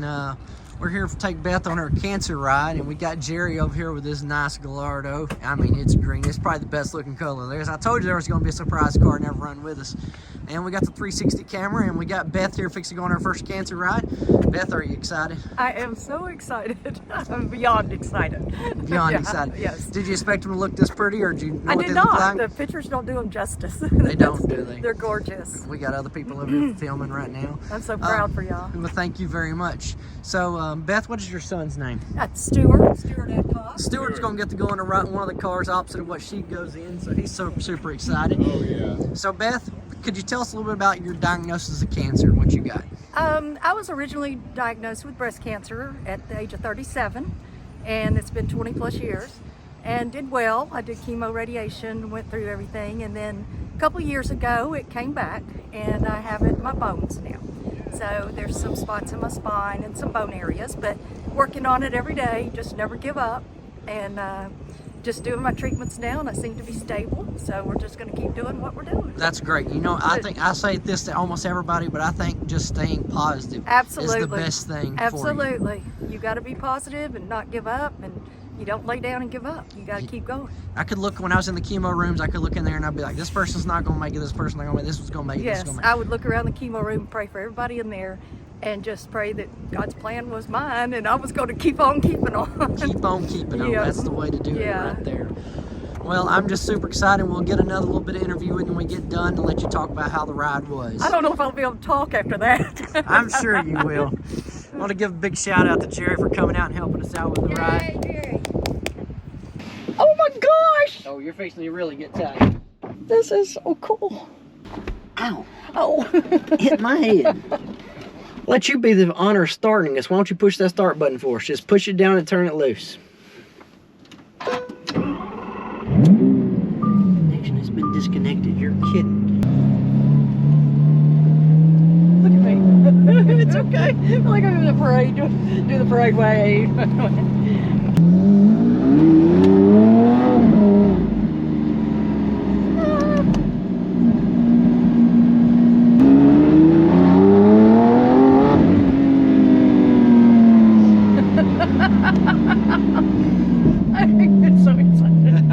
and we're here to take Beth on her cancer ride, and we got Jerry over here with this nice Gallardo. I mean, it's green. It's probably the best looking color there is. I told you there was going to be a surprise car never run with us. And we got the 360 camera, and we got Beth here fixing to go on her first cancer ride. Beth, are you excited? I am so excited. I'm beyond excited. Beyond excited. Yes. Did you expect them to look this pretty, or did you know I what did they look not. like? The pictures don't do them justice. They don't, do they? They're gorgeous. We got other people over here filming right now. I'm so proud for y'all. Well, thank you very much. So, Beth, what is your son's name? That's Stuart. Stuart Adcock. Stuart's going to get to go in one of the cars opposite of what she goes in, so he's super excited. Oh, yeah. So, Beth, could you tell us a little bit about your diagnosis of cancer and what you got? I was originally diagnosed with breast cancer at the age of 37, and it's been 20 plus years, and did well. I did chemo, radiation, went through everything, and then a couple years ago it came back, and I have it in my bones now. So there's some spots in my spine and some bone areas, but working on it every day, just never give up, and just doing my treatments now, and I seem to be stable, so we're just going to keep doing what we're doing. That's great. You know, I think I say this to almost everybody, but I think just staying positive Absolutely. is the best thing Absolutely. You got to be positive and not give up, and you don't lay down and give up. You got to keep going. I could look, when I was in the chemo rooms, I could look in there and I'd be like, this person's not going to make it, this person's not going to make it, this one's going to make it, this Yes, one's going to make it. I would look around the chemo room and pray for everybody in there, and just pray that God's plan was mine, and I was going to keep on keeping on. Keep on keeping on. Yeah. That's the way to do it Yeah. right there. Well, I'm just super excited. We'll get another little bit of interview when we get done to let you talk about how the ride was. I don't know if I'll be able to talk after that. I'm sure you will. I want to give a big shout out to Jerry for coming out and helping us out with the ride. Jerry. Oh my gosh! Oh, you're fixing to really get tight. This is so cool. Ow. Oh. Hit my head. Let you be the honor of starting us. Why don't you push that start button for us? Just push it down and turn it loose. Connection has been disconnected. You're kidding. Look at me. It's okay. I like I'm in the parade. Do the parade wave. I get so excited.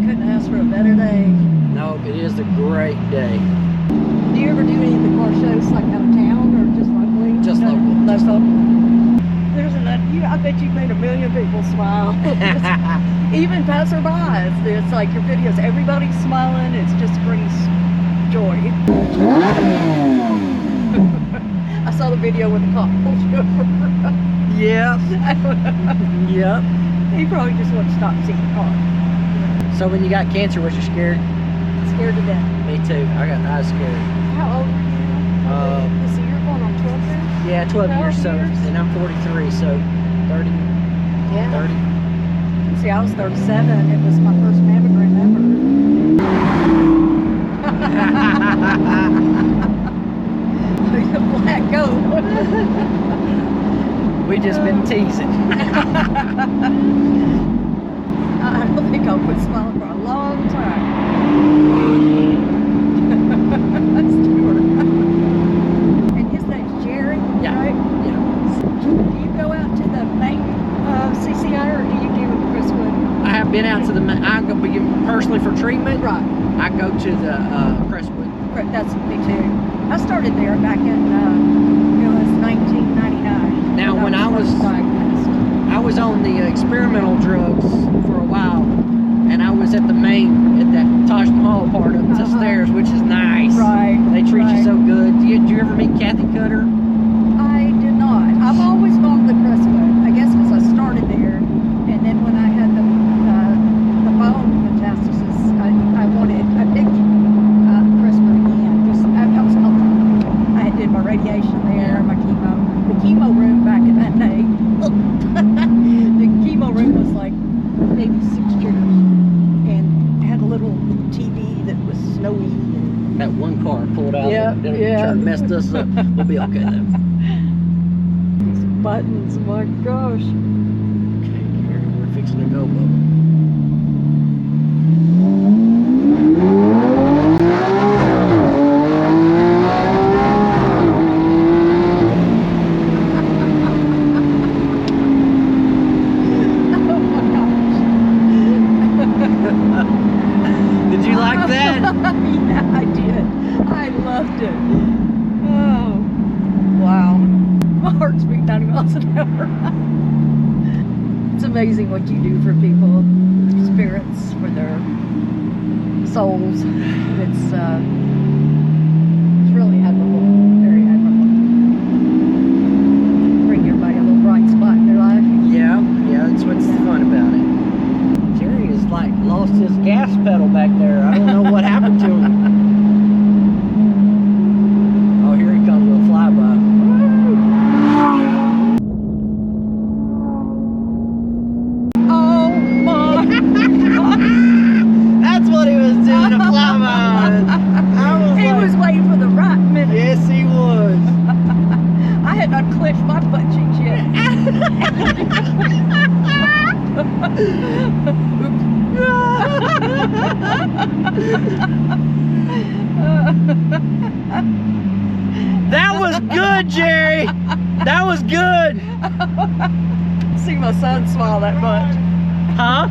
Couldn't ask for a better day. No, it is a great day. Do you ever do any of the car shows like out of town or just locally? Just local. Local. There's I bet you've made a million people smile. Even passerbys. It's like your videos, everybody's smiling. It just brings joy. I saw the video with the cop pulled you over. Yeah. Yep. He probably just wants to stop and see the car. So when you got cancer, was you scared? Scared to death. Me too. I was scared. How old are you? So you're going on 12 now? Yeah, 12 years. 12 So, years. and I'm 43, so 30. Yeah. 30. See, I was 37. It was my first mammogram ever. Black goat. We just been teasing. I don't think I'll quit smiling for a long time. That's Stuart. And his name's Jerry, Yeah. right? Yeah. Do you go out to the main CCI, or do you do it Crestwood? I have been out to the. I go personally for treatment. Right. I go to the Crestwood. That's me too. I started there back in it was 1999. Now, when I was diagnosed. I was on the experimental drugs for a while, and I was at the main, at that Taj Mahal part of the stairs, which is nice. Right. They treat you right. so good. Did you ever meet Kathy Cutter? I did not. I've always gone to Crestwood. I guess because I started there, and then when I had the bone metastasis, I picked Crestwood again. Just I was comfortable. I did my radiation there, my chemo. The chemo room back in that day. The chemo room was like maybe 6 chairs, and had a little TV that was snowy. And That one car pulled out. Yeah, and yeah. messed us up. We'll be okay though. these buttons, my gosh. Okay, here we're fixing to go, Bubba. loved it. Oh, wow. My heart's beating 90 miles an hour. It's amazing what you do for people, their spirits, for their souls. It's really admirable, very admirable. Bring everybody a little bright spot in their life. Yeah, that's what's fun about it. Jerry has like lost his gas pedal back there. I don't know what happened to him. Oh, here he comes with a flyby. Oh my God. That's what he was doing, a flyby. He was waiting for the right minute. Yes, he was. I had not clenched my butt cheeks yet. That was good, Jerry. That was good. See my son smile that much. Huh?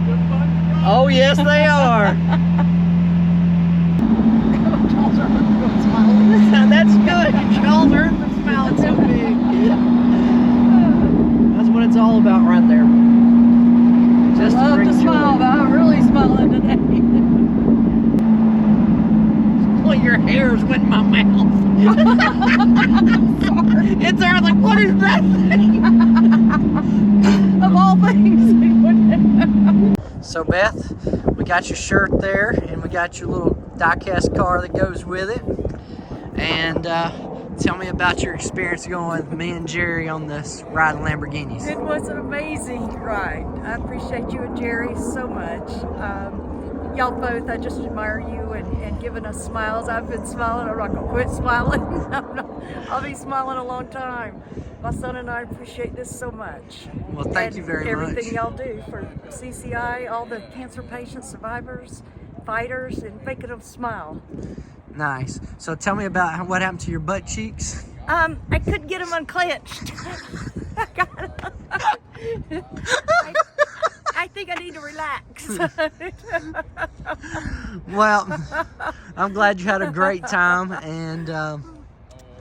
Oh, yes, they are. That's good. Y'all heard the smile so big. That's what it's all about right there. Just I love bring to smile, joy. but I'm really smiling today. Well, your hair's went in my mouth. Sorry. It's there. I was like, what is that thing? Of all things. So, Beth, we got your shirt there, and we got your little die-cast car that goes with it. And tell me about your experience going with me and Jerry on this ride in Lamborghinis. It was an amazing ride. I appreciate you and Jerry so much. Y'all both, I just admire you and giving us smiles. I've been smiling. I'm not going to quit smiling. I'll be smiling a long time. My son and I appreciate this so much. Well, thank you very much. Everything y'all do for CCI, all the cancer patients, survivors, fighters, and making them smile. Nice. So tell me about what happened to your butt cheeks. I couldn't get them unclenched. I think I need to relax. Well, I'm glad you had a great time, and I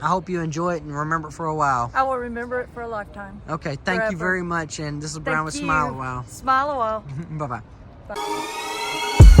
hope you enjoy it and remember it for a while. I will remember it for a lifetime. Okay, thank you Forever. very much, and this is Brown with Thank Smile a you. While. Smile a while. Bye-bye. Bye.